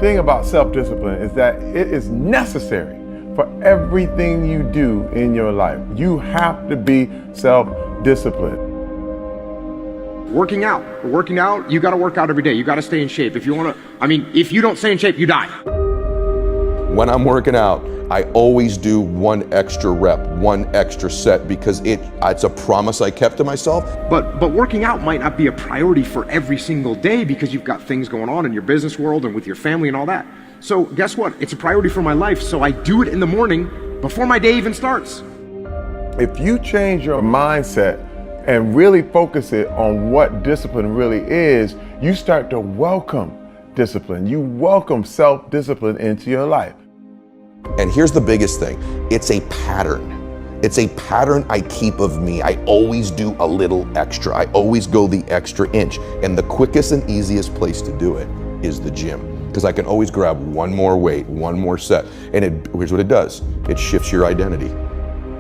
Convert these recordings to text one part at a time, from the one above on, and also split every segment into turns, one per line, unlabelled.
thing about self-discipline is that it is necessary for everything you do in your life. You have to be self-disciplined.
Working out, you got to work out every day. You got to stay in shape. If you don't stay in shape, you die.
When I'm working out, I always do one extra rep, one extra set, because it's a promise I kept to myself.
But working out might not be a priority for every single day because you've got things going on in your business world and with your family and all that. So guess what? It's a priority for my life, so I do it in the morning before my day even starts.
If you change your mindset and really focus it on what discipline really is, you start to welcome discipline. You welcome self-discipline into your life.
And here's the biggest thing. It's a pattern. It's a pattern I keep of me. I always do a little extra. I always go the extra inch. And the quickest and easiest place to do it is the gym. Because I can always grab one more weight, one more set. And here's what it does. It shifts your identity.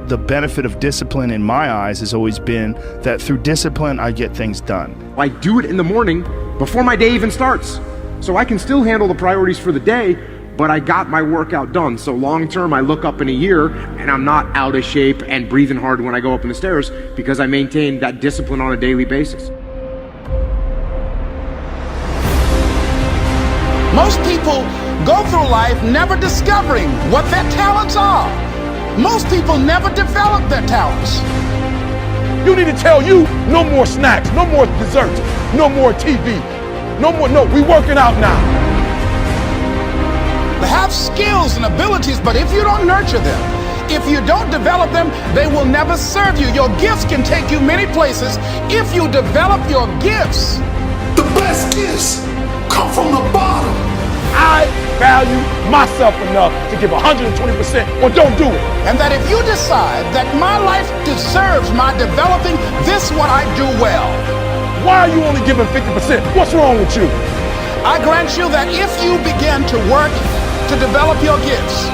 The benefit of discipline in my eyes has always been that through discipline, I get things done.
I do it in the morning before my day even starts. So I can still handle the priorities for the day, but I got my workout done. So long term, I look up in a year and I'm not out of shape and breathing hard when I go up in the stairs because I maintain that discipline on a daily basis.
Most people go through life never discovering what their talents are. Most people never develop their talents.
You need to tell you, no more snacks, no more desserts, no more TV, we working out now.
They have skills and abilities, but if you don't nurture them, if you don't develop them, they will never serve you. Your gifts can take you many places if you develop your gifts.
The best gifts come from the bottom.
I value myself enough to give 120% or don't do it.
And that if you decide that my life deserves my developing this what I do well.
Why are you only giving 50%? What's wrong with you?
I grant you that if you begin to work to develop your gifts,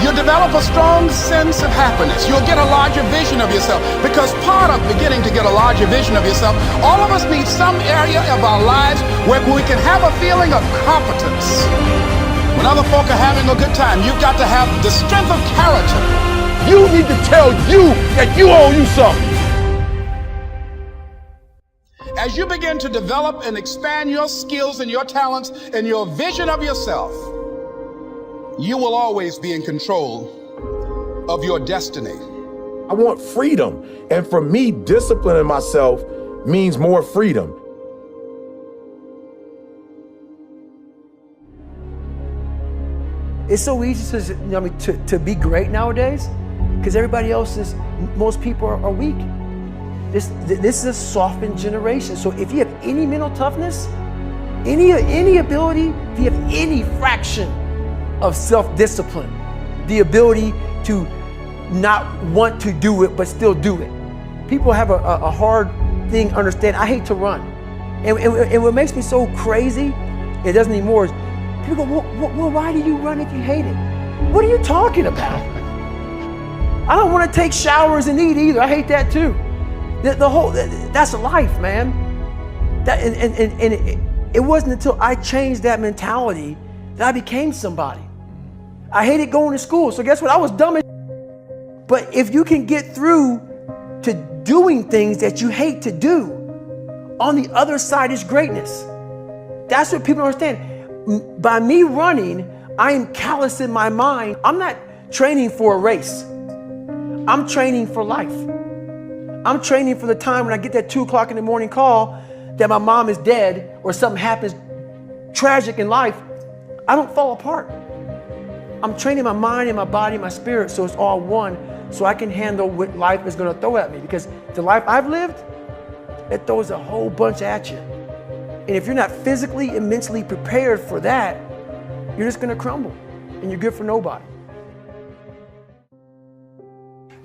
you'll develop a strong sense of happiness. You'll get a larger vision of yourself, because part of beginning to get a larger vision of yourself, all of us need some area of our lives where we can have a feeling of competence. When other folk are having a good time, you've got to have the strength of character.
You need to tell you that you owe you something.
As you begin to develop and expand your skills and your talents and your vision of yourself, you will always be in control of your destiny.
I want freedom. And for me, disciplining myself means more freedom.
It's so easy to be great nowadays because most people are weak. This is a softened generation. So if you have any mental toughness, any ability, if you have any fraction of self-discipline, the ability to not want to do it but still do it. People have a hard thing understanding. I hate to run. And what makes me so crazy, it doesn't anymore, is people go, well, why do you run if you hate it? What are you talking about? I don't want to take showers and eat either. I hate that too. That's life, man. It wasn't until I changed that mentality that I became somebody. I hated going to school, so guess what? I was dumb as shit. But if you can get through to doing things that you hate to do, on the other side is greatness. That's what people don't understand. By me running, I am callous in my mind. I'm not training for a race. I'm training for life. I'm training for the time when I get that 2 o'clock in the morning call that my mom is dead or something happens tragic in life. I don't fall apart. I'm training my mind and my body and my spirit so it's all one, so I can handle what life is going to throw at me. Because the life I've lived, it throws a whole bunch at you. And if you're not physically and mentally prepared for that, you're just going to crumble and you're good for nobody.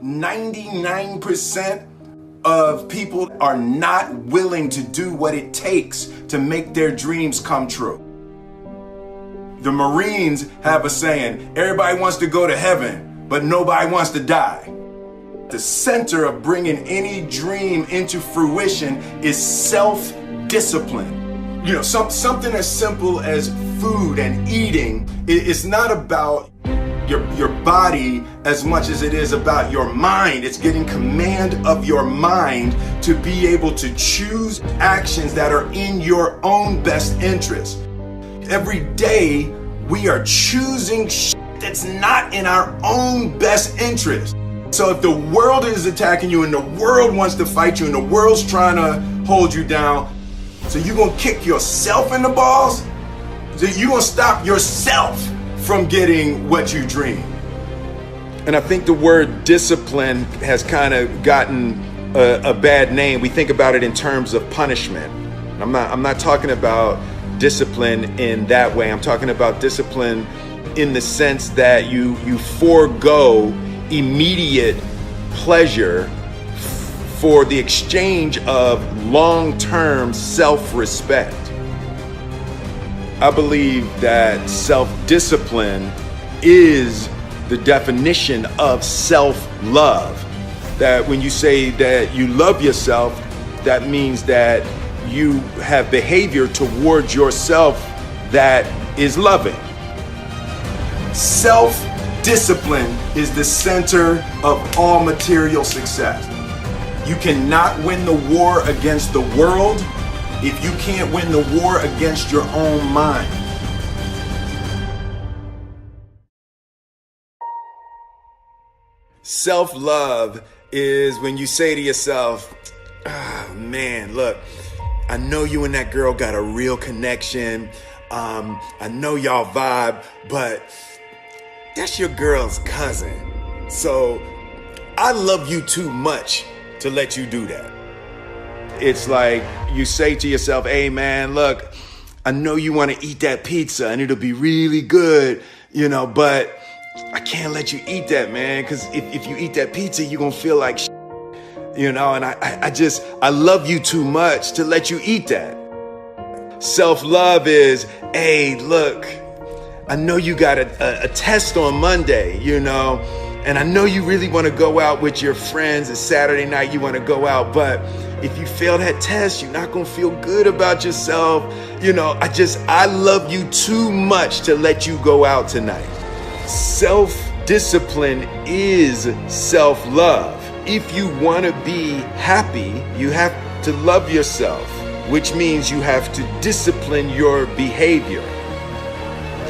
99% of people are not willing to do what it takes to make their dreams come true. The Marines have a saying, everybody wants to go to heaven, but nobody wants to die. The center of bringing any dream into fruition is self-discipline. something as simple as food and eating. It's not about your body as much as it is about your mind. It's getting command of your mind to be able to choose actions that are in your own best interest. Every day we are choosing that's not in our own best interest. So if the world is attacking you and the world wants to fight you and the world's trying to hold you down, so you're gonna kick yourself in the balls? So you're gonna stop yourself from getting what you dream. And I think the word discipline has kind of gotten a bad name. We think about it in terms of punishment. I'm not talking about discipline in that way. I'm talking about discipline in the sense that you forego immediate pleasure for the exchange of long-term self-respect. I believe that self-discipline is the definition of self-love. That when you say that you love yourself, that means that you have behavior towards yourself that is loving. Self-discipline is the center of all material success. You cannot win the war against the world if you can't win the war against your own mind. Self-love is when you say to yourself, oh man, look, I know you and that girl got a real connection. I know y'all vibe, but that's your girl's cousin. So I love you too much to let you do that. It's like you say to yourself, hey man, look, I know you want to eat that pizza and it'll be really good, but I can't let you eat that, man, because if you eat that pizza, you're going to feel like shit, and I love you too much to let you eat that. Self-love is, hey, look, I know you got a test on Monday, and I know you really want to go out with your friends. It's Saturday night, you want to go out, but if you fail that test, you're not going to feel good about yourself. I love you too much to let you go out tonight. Self-discipline is self-love. If you want to be happy, you have to love yourself, which means you have to discipline your behavior.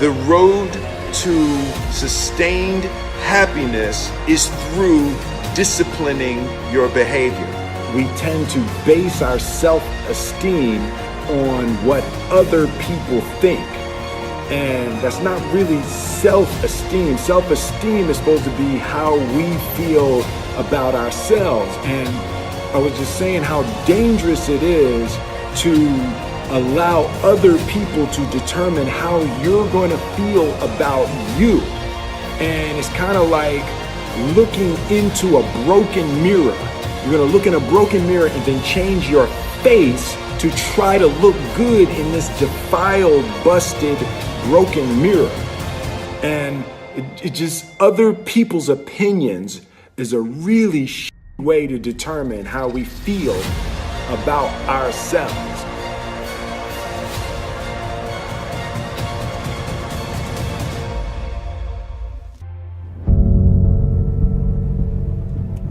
The road to sustained happiness is through disciplining your behavior.
We tend to base our self-esteem on what other people think. And that's not really self-esteem. Self-esteem is supposed to be how we feel about ourselves. And I was just saying how dangerous it is to allow other people to determine how you're going to feel about you. And it's kind of like looking into a broken mirror. You're going to look in a broken mirror and then change your face to try to look good in this defiled, busted, broken mirror. And it just, other people's opinions is a really way to determine how we feel about ourselves.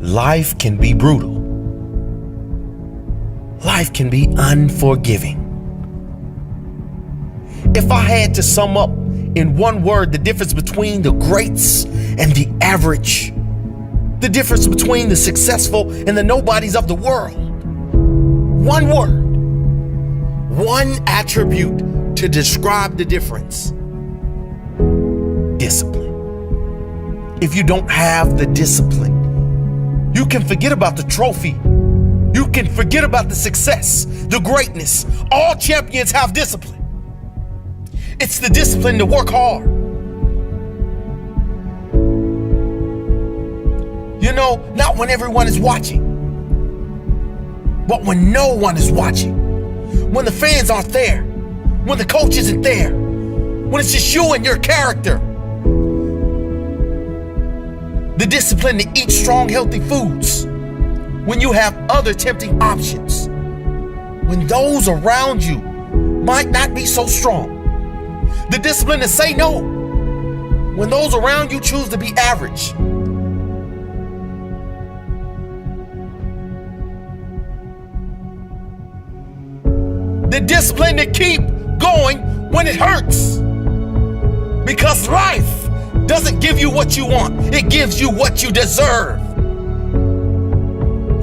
Life can be brutal. Life can be unforgiving. If I had to sum up in one word the difference between the greats and the average, the difference between the successful and the nobodies of the world, one word, one attribute to describe the difference: discipline. If you don't have the discipline, you can forget about the trophy. You can forget about the success, the greatness. All champions have discipline. It's the discipline to work hard. Not when everyone is watching, but when no one is watching. When the fans aren't there, when the coach isn't there, when it's just you and your character. The discipline to eat strong, healthy foods when you have other tempting options. When those around you might not be so strong. The discipline to say no when those around you choose to be average. The discipline to keep going when it hurts. Because life doesn't give you what you want, it gives you what you deserve.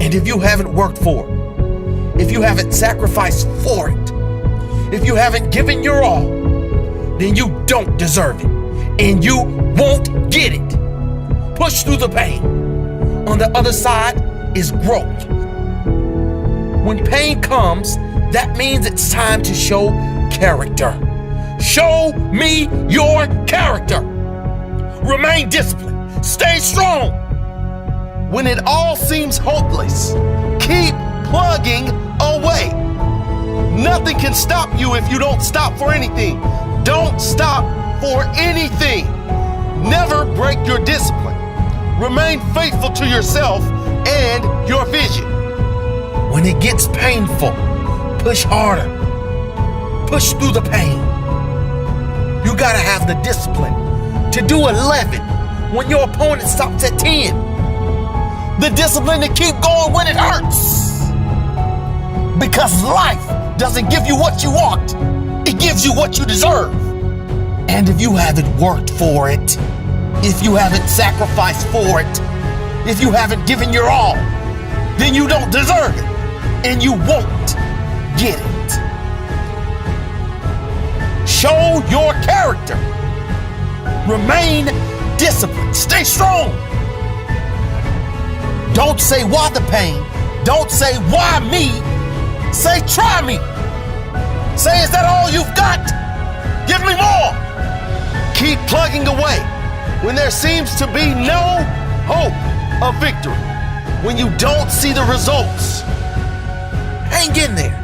And if you haven't worked for it, if you haven't sacrificed for it, if you haven't given your all, then you don't deserve it, and you won't get it. Push through the pain. On the other side is growth. When pain comes, that means it's time to show character. Show me your character. Remain disciplined. Stay strong. When it all seems hopeless, keep plugging away. Nothing can stop you if you don't stop for anything. Don't stop for anything. Never break your discipline. Remain faithful to yourself and your vision. When it gets painful, push harder. Push through the pain. You gotta have the discipline to do 11 when your opponent stops at 10. The discipline to keep going when it hurts. Because life doesn't give you what you want, it gives you what you deserve. And if you haven't worked for it, if you haven't sacrificed for it, if you haven't given your all, then you don't deserve it, and you won't get it. Show your character. Remain disciplined. Stay strong. Don't say why the pain. Don't say why me. Say try me. Say, is that all you've got? Give me more. Keep plugging away when there seems to be no hope of victory. When you don't see the results, hang in there.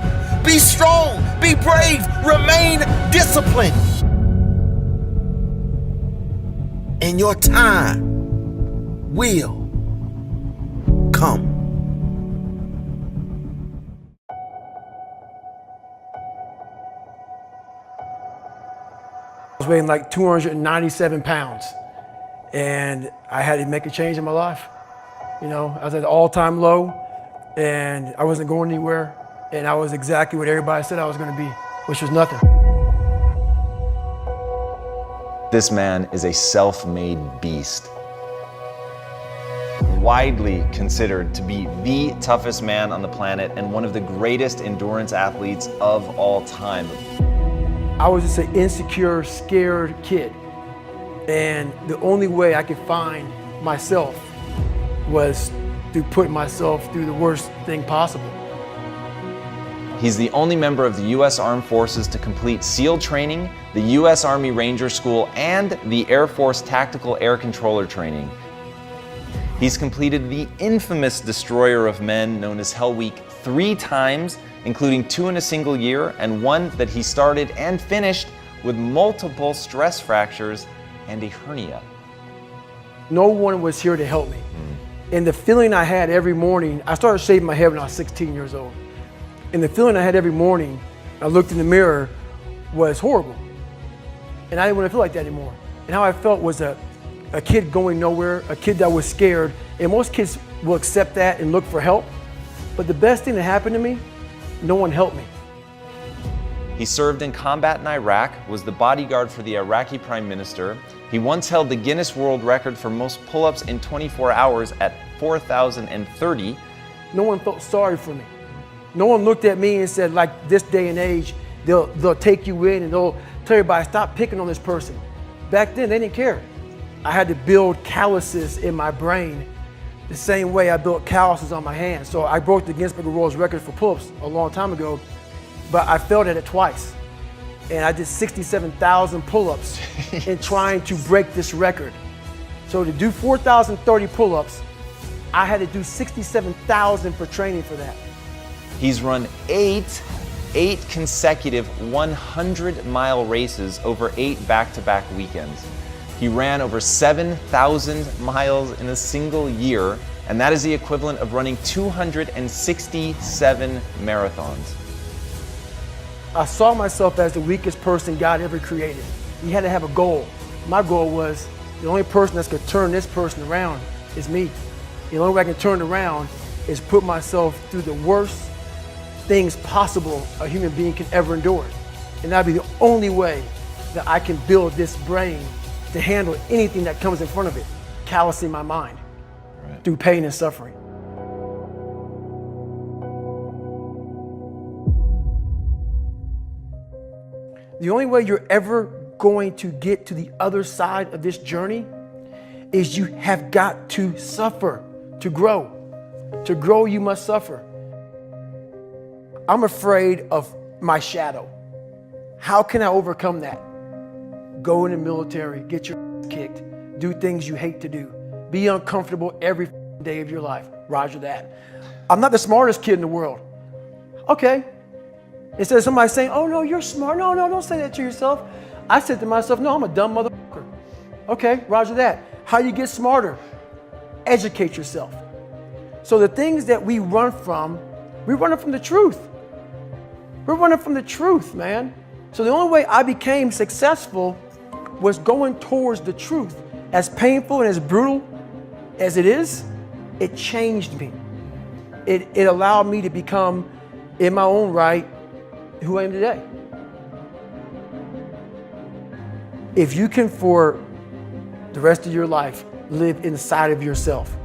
Be strong. Be brave. Remain disciplined. And your time will come.
I was weighing like 297 pounds, and I had to make a change in my life. You know, I was at an all-time low, and I wasn't going anywhere, and I was exactly what everybody said I was going to be, which was nothing.
This man is a self-made beast. Widely considered to be the toughest man on the planet and one of the greatest endurance athletes of all time.
I was just an insecure, scared kid. And the only way I could find myself was to put myself through the worst thing possible.
He's the only member of the U.S. Armed Forces to complete SEAL training, the U.S. Army Ranger School, and the Air Force Tactical Air Controller training. He's completed the infamous Destroyer of Men, known as Hell Week, 3 times, including 2 in a single year, and 1 that he started and finished with multiple stress fractures and a hernia.
No one was here to help me. And the feeling I had every morning, I started shaving my head when I was 16 years old. And the feeling I had every morning, I looked in the mirror, was horrible. And I didn't want to feel like that anymore. And how I felt was a kid going nowhere, a kid that was scared. And most kids will accept that and look for help. But the best thing that happened to me, no one helped me.
He served in combat in Iraq, was the bodyguard for the Iraqi Prime Minister. He once held the Guinness World Record for most pull-ups in 24 hours at 4,030.
No one felt sorry for me. No one looked at me and said, like this day and age, they'll take you in and they'll tell everybody, stop picking on this person. Back then, they didn't care. I had to build calluses in my brain the same way I built calluses on my hands. So I broke the Guinness World Record for pull-ups a long time ago, but I failed at it twice. And I did 67,000 pull-ups in trying to break this record. So to do 4,030 pull-ups, I had to do 67,000 for training for that.
He's run 8 consecutive 100-mile races over 8 back-to-back weekends. He ran over 7,000 miles in a single year, and that is the equivalent of running 267 marathons.
I saw myself as the weakest person God ever created. You had to have a goal. My goal was the only person that's gonna turn this person around is me. The only way I can turn it around is put myself through the worst things possible a human being can ever endure. And that'd be the only way that I can build this brain to handle anything that comes in front of it, callousing my mind through pain and suffering. The only way you're ever going to get to the other side of this journey is you have got to suffer to grow. To grow, you must suffer. I'm afraid of my shadow. How can I overcome that? Go in the military, get your ass kicked, do things you hate to do, be uncomfortable every day of your life. Roger that. I'm not the smartest kid in the world. Okay. Instead of somebody saying, oh no, you're smart. No, don't say that to yourself. I said to myself, no, I'm a dumb motherfucker. Okay, roger that. How you get smarter? Educate yourself. So the things that we run from the truth. We're running from the truth, man. So the only way I became successful was going towards the truth. As painful and as brutal as it is, it changed me. It allowed me to become, in my own right, who I am today. If you can, for the rest of your life, live inside of yourself,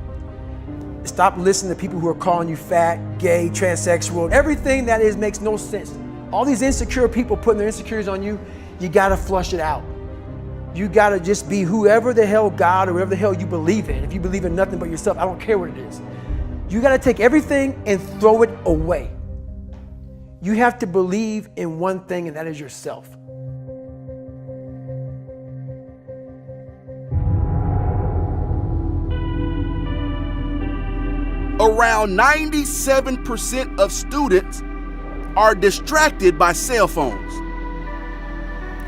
stop listening to people who are calling you fat, gay, transsexual. Everything that is makes no sense. All these insecure people putting their insecurities on you, you gotta flush it out. You gotta just be whoever the hell God or whatever the hell you believe in. If you believe in nothing but yourself, I don't care what it is. You gotta take everything and throw it away. You have to believe in one thing, and that is yourself.
Around 97% of students are distracted by cell phones.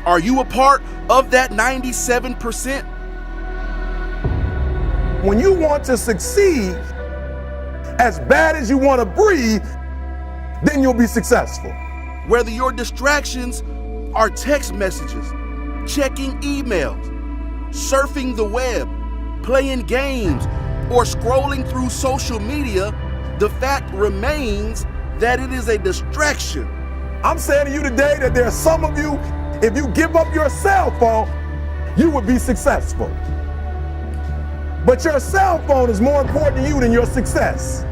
Are you a part of that 97%?
When you want to succeed as bad as you want to breathe, then you'll be successful.
Whether your distractions are text messages, checking emails, surfing the web, playing games, or scrolling through social media, the fact remains that it is a distraction.
I'm saying to you today that there are some of you, if you give up your cell phone, you would be successful. But your cell phone is more important to you than your success.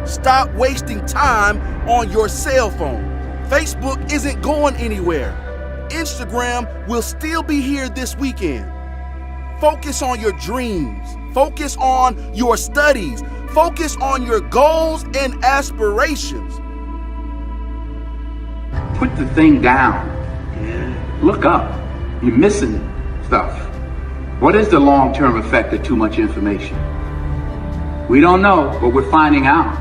Stop wasting time on your cell phone. Facebook isn't going anywhere. Instagram will still be here this weekend. Focus on your dreams. Focus on your studies. Focus on your goals and aspirations.
Put the thing down. Look up. You're missing stuff. What is the long-term effect of too much information? We don't know, but we're finding out.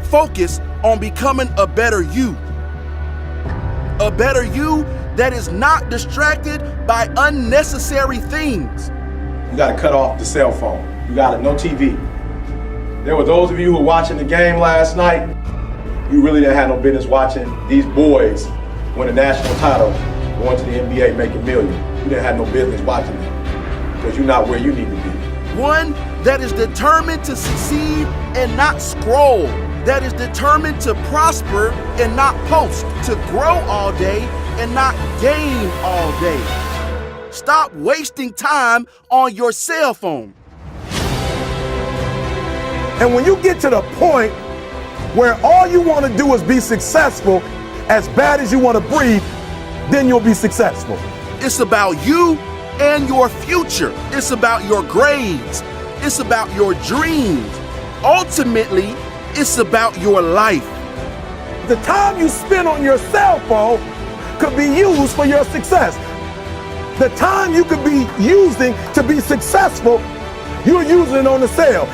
Focus on becoming a better you. A better you that is not distracted by unnecessary things.
You gotta cut off the cell phone. You gotta, no TV. There were those of you who were watching the game last night, you really didn't have no business watching these boys win a national title, going to the NBA, making millions. You didn't have no business watching them because you're not where you need to be.
One that is determined to succeed and not scroll. That is determined to prosper and not post. To grow all day and not game all day. Stop wasting time on your cell phone.
And when you get to the point where all you want to do is be successful, as bad as you want to breathe, then you'll be successful.
It's about you and your future. It's about your grades. It's about your dreams. Ultimately, it's about your life.
The time you spend on your cell phone could be used for your success. The time you could be using to be successful, you're using it on the cell.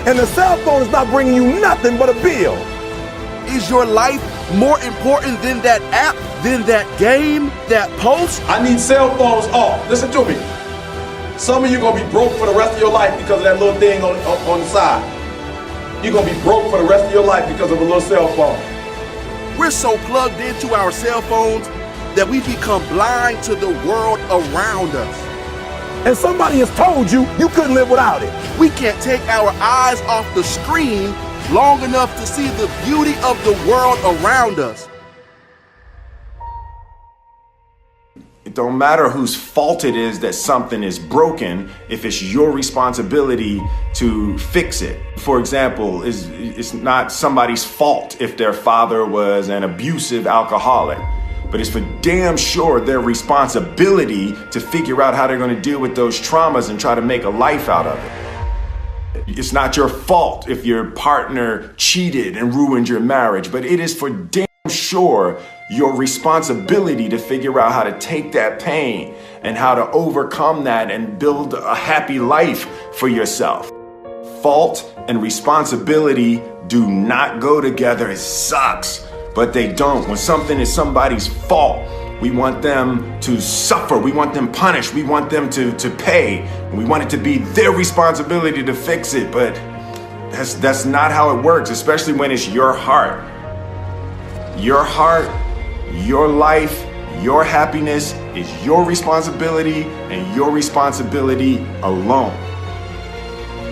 And the cell phone is not bringing you nothing but a bill.
Is your life more important than that app, than that game, that post?
I need cell phones off. Listen to me. Some of you gonna be broke for the rest of your life because of that little thing on the side. You're gonna be broke for the rest of your life because of a little cell phone.
We're so plugged into our cell phones that we become blind to the world around us.
And somebody has told you you couldn't live without it.
We can't take our eyes off the screen long enough to see the beauty of the world around us.
It don't matter whose fault it is that something is broken if it's your responsibility to fix it. For example, it's not somebody's fault if their father was an abusive alcoholic, but it's for damn sure their responsibility to figure out how they're going to deal with those traumas and try to make a life out of it. It's not your fault if your partner cheated and ruined your marriage, but it is for damn sure your responsibility to figure out how to take that pain and how to overcome that and build a happy life for yourself. Fault and responsibility do not go together. It sucks, but they don't. When something is somebody's fault, we want them to suffer. We want them punished. We want them to pay. We want it to be their responsibility to fix it, but that's not how it works, especially when it's your heart. Your heart, your life, your happiness is your responsibility and your responsibility alone.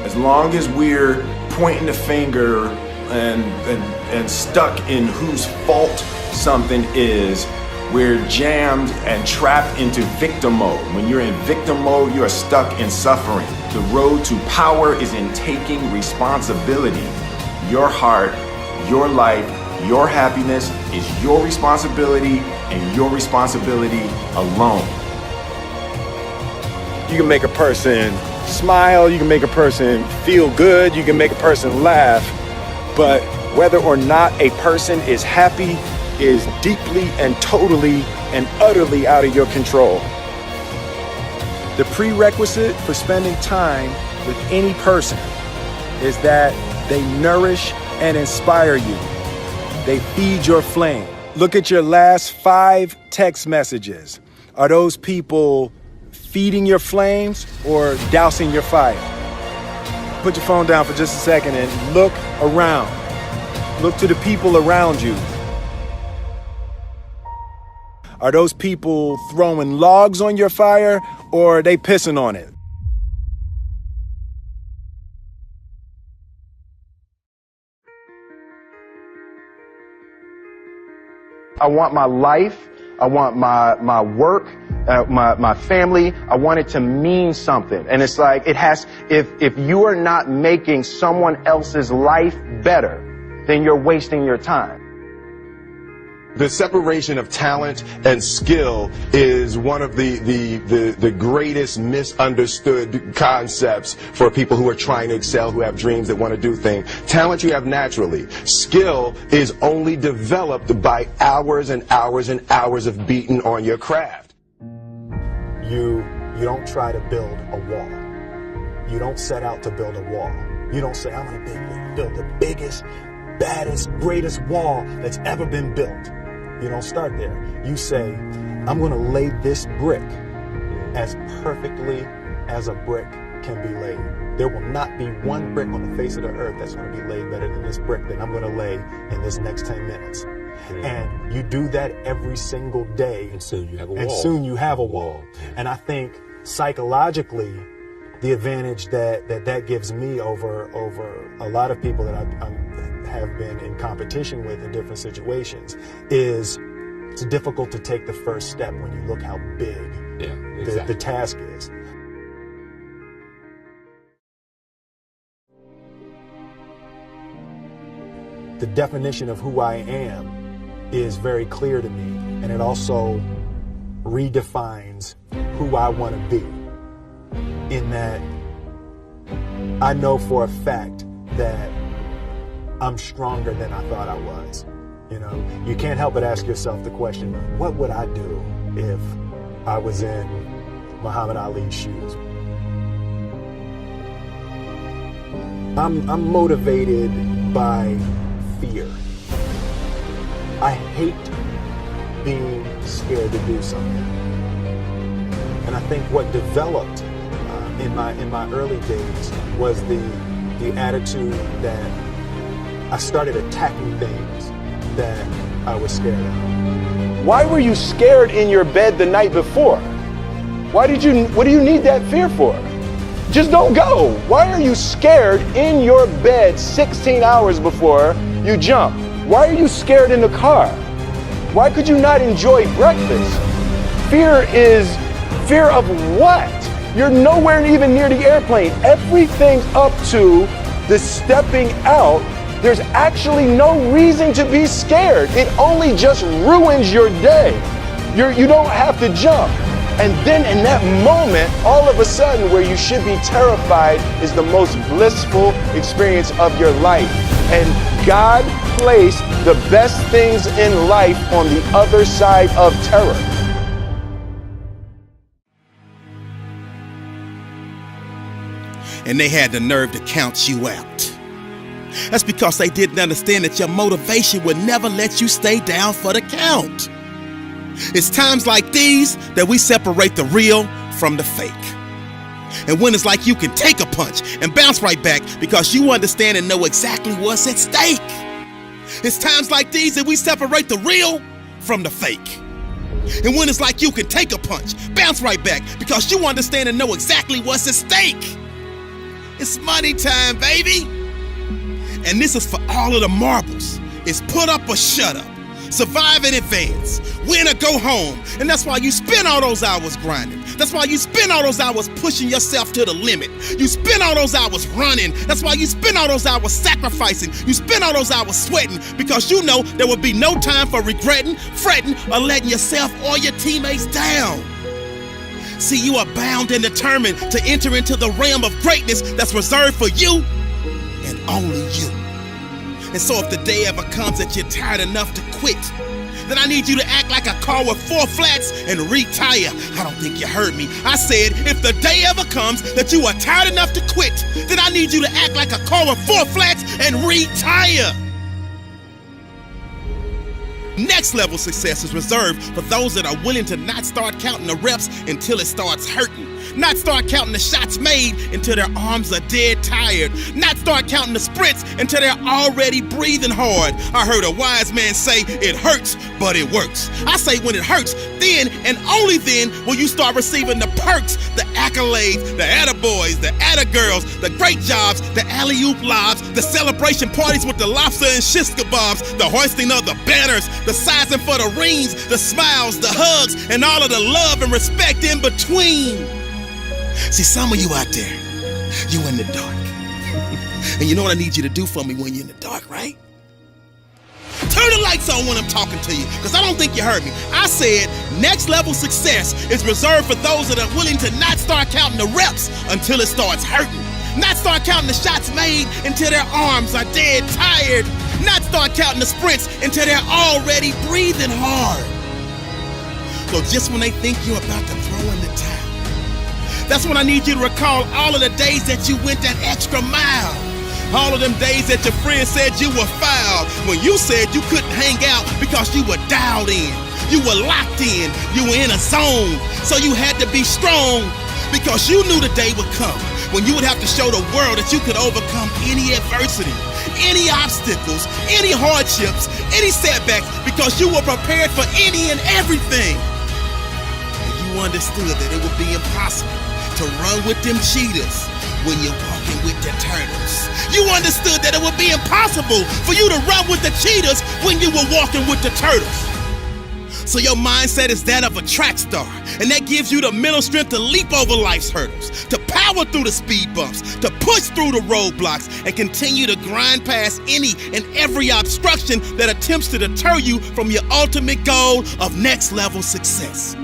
As long as we're pointing the finger and stuck in whose fault something is, we're jammed and trapped into victim mode. When you're in victim mode, you are stuck in suffering. The road to power is in taking responsibility. Your heart, your life, your happiness is your responsibility and your responsibility alone.
You can make a person smile, you can make a person feel good, you can make a person laugh, but whether or not a person is happy is deeply and totally and utterly out of your control. The prerequisite for spending time with any person is that they nourish and inspire you. They feed your flame. Look at your last 5 text messages. Are those people feeding your flames or dousing your fire? Put your phone down for just a second and look around. Look to the people around you. Are those people throwing logs on your fire or are they pissing on it? I want my life, I want my work, my family, I want it to mean something. And it's like, if you are not making someone else's life better, then you're wasting your time.
The separation of talent and skill is one of the greatest misunderstood concepts for people who are trying to excel, who have dreams that want to do things. Talent you have naturally. Skill is only developed by hours and hours and hours of beating on your craft.
You don't try to build a wall. You don't set out to build a wall. You don't say, I'm going to build the biggest, baddest, greatest wall that's ever been built. You don't start there. You say, I'm going to lay this brick as perfectly as a brick can be laid. There will not be one brick on the face of the earth that's going to be laid better than this brick that I'm going to lay in this next 10 minutes. And you do that every single day.
And soon you have a wall.
And soon you have a wall. And I think psychologically, the advantage that gives me over a lot of people that have been in competition with in different situations is it's difficult to take the first step when you look how big the task is. The definition of who I am is very clear to me, and it also redefines who I want to be, in that I know for a fact that I'm stronger than I thought I was. You know, you can't help but ask yourself the question, what would I do if I was in Muhammad Ali's shoes? I'm motivated by fear. I hate being scared to do something. And I think what developed in my early days was the attitude that I started attacking things
that I was scared of? Why were you scared in your bed the night before? What do you need that fear for? Just don't go. Why are you scared in your bed 16 hours before you jump? Why are you scared in the car? Why could you not enjoy breakfast? Fear is fear of what? You're nowhere even near the airplane. Everything's up to the stepping out. There's actually no reason to be scared. It only just ruins your day. You don't have to jump. And then in that moment, all of a sudden, where you should be terrified is the most blissful experience of your life. And God placed the best things in life on the other side of terror.
And they had the nerve to count you out. That's because they didn't understand that your motivation would never let you stay down for the count. It's times like these that we separate the real from the fake. And when it's like you can take a punch and bounce right back because you understand and know exactly what's at stake. It's times like these that we separate the real from the fake. And when it's like you can take a punch, bounce right back because you understand and know exactly what's at stake. It's money time, baby. And this is for all of the marbles. It's put up or shut up. Survive in advance. Win or go home. And that's why you spend all those hours grinding. That's why you spend all those hours pushing yourself to the limit. You spend all those hours running. That's why you spend all those hours sacrificing. You spend all those hours sweating because you know there will be no time for regretting, fretting, or letting yourself or your teammates down. See, you are bound and determined to enter into the realm of greatness that's reserved for you and only you. And so if the day ever comes that you're tired enough to quit, then I need you to act like a car with 4 flats and retire. I don't think you heard me. I said, if the day ever comes that you are tired enough to quit, then I need you to act like a car with 4 flats and retire. Next level success is reserved for those that are willing to not start counting the reps until it starts hurting. Not start counting the shots made until their arms are dead tired. Not start counting the sprints until they're already breathing hard. I heard a wise man say, it hurts, but it works. I say when it hurts, then and only then will you start receiving the perks, the accolades, the attaboys, the attagirls, the great jobs, the alley-oop lobs, the celebration parties with the lobster and shish kebabs, the hoisting of the banners, the sizing for the rings, the smiles, the hugs, and all of the love and respect in between. See, some of you out there, you in the dark. And you know what I need you to do for me when you're in the dark, right? Turn the lights on when I'm talking to you, because I don't think you heard me. I said next level success is reserved for those that are willing to not start counting the reps until it starts hurting. Not start counting the shots made until their arms are dead tired. Not start counting the sprints until they're already breathing hard. So just when they think you're about to throw in the towel, that's when I need you to recall all of the days that you went that extra mile. All of them days that your friends said you were foul, when you said you couldn't hang out because you were dialed in. You were locked in. You were in a zone. So you had to be strong because you knew the day would come when you would have to show the world that you could overcome any adversity, any obstacles, any hardships, any setbacks, because you were prepared for any and everything. And you understood that it would be impossible to run with them cheetahs when you're walking with the turtles. You understood that it would be impossible for you to run with the cheetahs when you were walking with the turtles. So your mindset is that of a track star, and that gives you the mental strength to leap over life's hurdles, to power through the speed bumps, to push through the roadblocks, and continue to grind past any and every obstruction that attempts to deter you from your ultimate goal of next level success.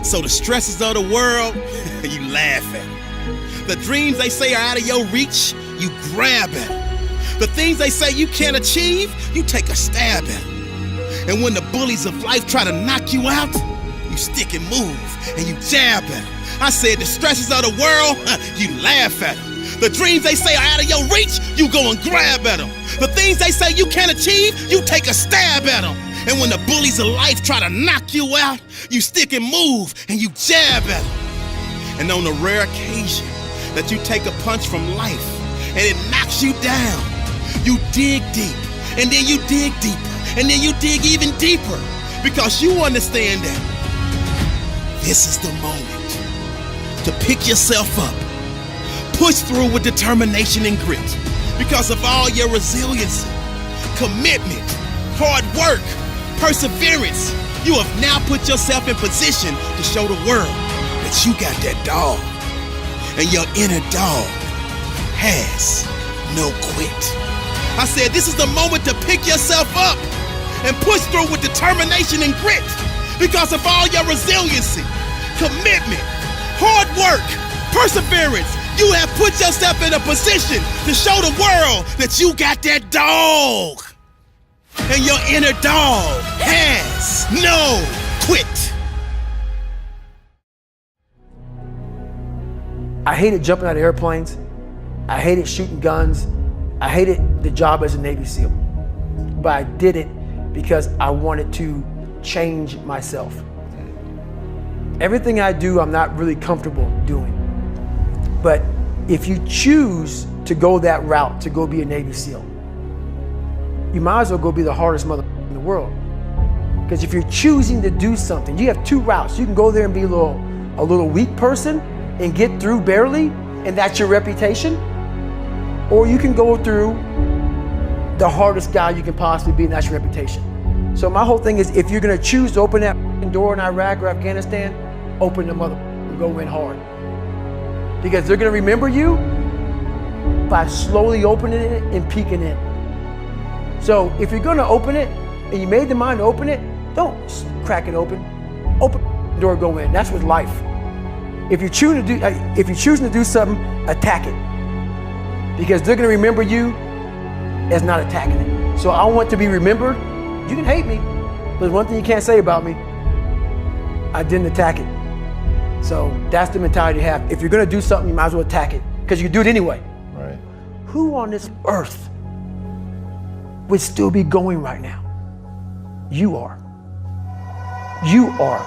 So the stresses of the world, you laugh at them. The dreams they say are out of your reach, you grab at them. The things they say you can't achieve, you take a stab at them. And when the bullies of life try to knock you out, you stick and move and you jab at them. I said the stresses of the world, you laugh at them. The dreams they say are out of your reach, you go and grab at them. The things they say you can't achieve, you take a stab at them. And when the bullies of life try to knock you out, you stick and move and you jab at them. And on the rare occasion that you take a punch from life and it knocks you down, you dig deep
And then you dig deeper. And then you dig even deeper. Because you understand that this is the moment to pick yourself up. Push through with determination and grit. Because of all your resiliency, commitment, hard work, perseverance, you have now put yourself in position to show the world that you got that dog. And your inner dog has no quit. I said this is the moment to pick yourself up and push through with determination and grit. Because of all your resiliency, commitment, hard work, perseverance, you have put yourself in a position to show the world that you got that dog. And your inner dog has no quit.
I hated jumping out of airplanes. I hated shooting guns. I hated the job as a Navy SEAL. But I did it because I wanted to change myself. Everything I do, I'm not really comfortable doing. But if you choose to go that route, to go be a Navy SEAL, you might as well go be the hardest mother in the world. Because if you're choosing to do something, you have two routes. You can go there and be a little weak person and get through barely, and that's your reputation. Or you can go through the hardest guy you can possibly be, and that's your reputation. So my whole thing is, if you're gonna choose to open that door in Iraq or Afghanistan, open the mother and go in hard. Because they're gonna remember you by slowly opening it and peeking in. So if you're gonna open it, and you made the mind to open it, don't crack it open. Open the door, go in. That's with life. If you're choosing to do something, attack it. Because they're gonna remember you as not attacking it. So I want to be remembered. You can hate me, but there's one thing you can't say about me. I didn't attack it. So that's the mentality to have. If you're gonna do something, you might as well attack it, because you can do it anyway.
Right.
Who on this earth would still be going right now? You are. You are.